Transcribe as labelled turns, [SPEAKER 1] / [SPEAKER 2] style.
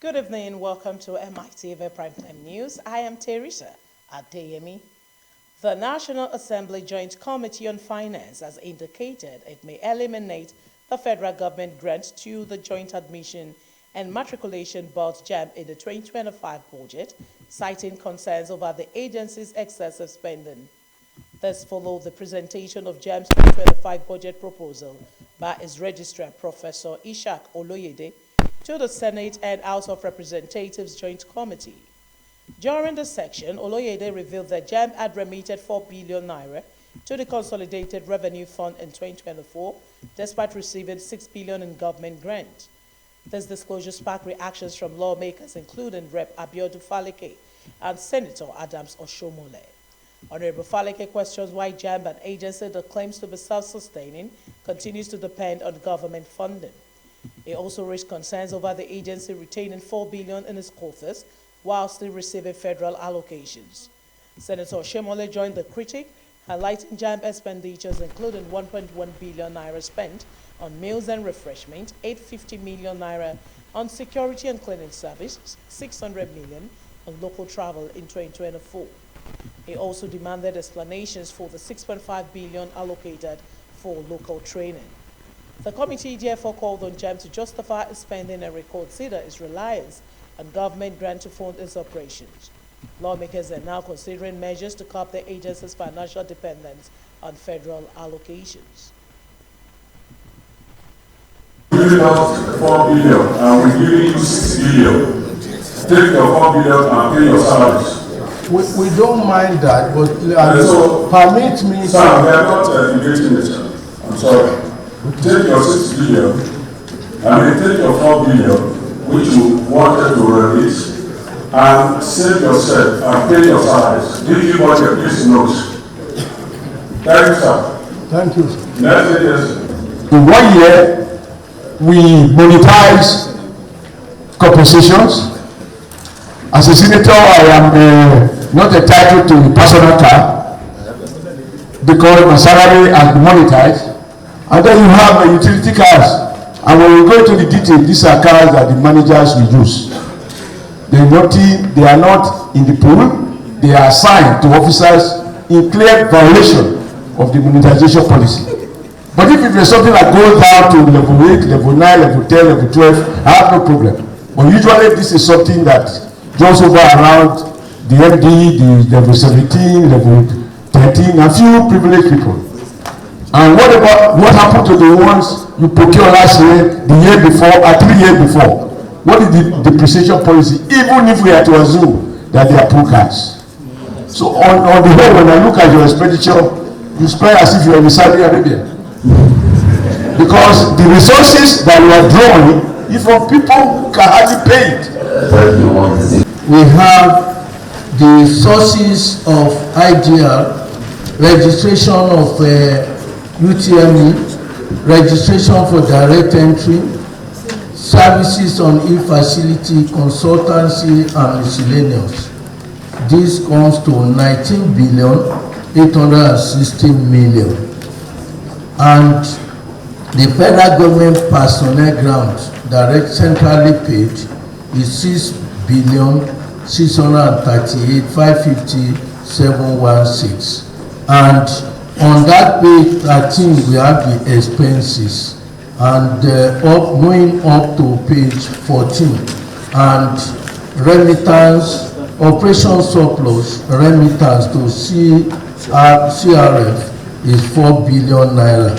[SPEAKER 1] Good evening, welcome to MITV Primetime News. I am Teresa Adeyemi. The National Assembly Joint Committee on Finance has indicated it may eliminate the federal government grant to the Joint Admission and Matriculation Board JAMB in the 2025 budget, citing concerns over the agency's excessive spending. This followed the presentation of JAMB's 2025 budget proposal by its Registrar, Professor Ishaq Oloyede, to the Senate and House of Representatives Joint Committee. During the section, Oloyede revealed that JAMB had remitted 4 billion naira to the Consolidated Revenue Fund in 2024, despite receiving 6 billion in government grant. This disclosure sparked reactions from lawmakers, including Rep. Abiodun Faleke and Senator Adams Oshiomhole. Honorable Faleke questions why JAMB, an agency that claims to be self-sustaining, continues to depend on government funding. He also raised concerns over the agency retaining 4 billion in its coffers while still receiving federal allocations. Senator Oshiomhole joined the critic, highlighting JAMB expenditures including 1.1 billion naira spent on meals and refreshment, 850 million naira on security and cleaning services, 600 million on local travel in 2024. He also demanded explanations for the 6.5 billion allocated for local training. The committee therefore called on JAMB to justify its spending and reconsider its reliance on government grant to fund its operations. Lawmakers are now considering measures to curb the agency's financial dependence on federal allocations.
[SPEAKER 2] We give out 4 billion and we give you 6 billion. Take your 4 billion and pay your salaries.
[SPEAKER 3] We don't mind that, but
[SPEAKER 2] so,
[SPEAKER 3] permit me.
[SPEAKER 2] Sir, we are not debating this. I'm sorry. Take your 6 billion, take your 4 billion, which you wanted to release, and save yourself and pay your salaries. Give you what your please knows. Thank you, sir.
[SPEAKER 3] Thank you, sir.
[SPEAKER 2] Next year.
[SPEAKER 4] In 1 year, we monetize compensations. As a senator, I am not entitled to personal car because my salary has been monetized. And then you have utility cars. And when we go into the detail, these are cars that the managers will use. They are not in the pool. They are assigned to officers in clear violation of the monetization policy. But if it is something that goes down to level 8, level 9, level 10, level 12, I have no problem. But usually this is something that goes over around the MD, the level 17, level 13, a few privileged people. And what happened to the ones you procure last year, the year before, or 3 years before? What is the depreciation policy, even if we are to assume that they are poor cars? So on the whole, when I look at your expenditure, you spend as if you are in Saudi Arabia. Because the resources that we are drawing is from people who can hardly pay it.
[SPEAKER 3] We have the sources of IDR, registration of UTME, registration for direct entry, services on e-facility, consultancy, and miscellaneous. This comes to 19 billion 860 million. And the federal government personnel grant direct centrally paid is 6 billion 638 550 716. And on that page 13, we have the expenses, and going up to page 14, and remittance, operation surplus, remittance to CRF is 4 billion naira.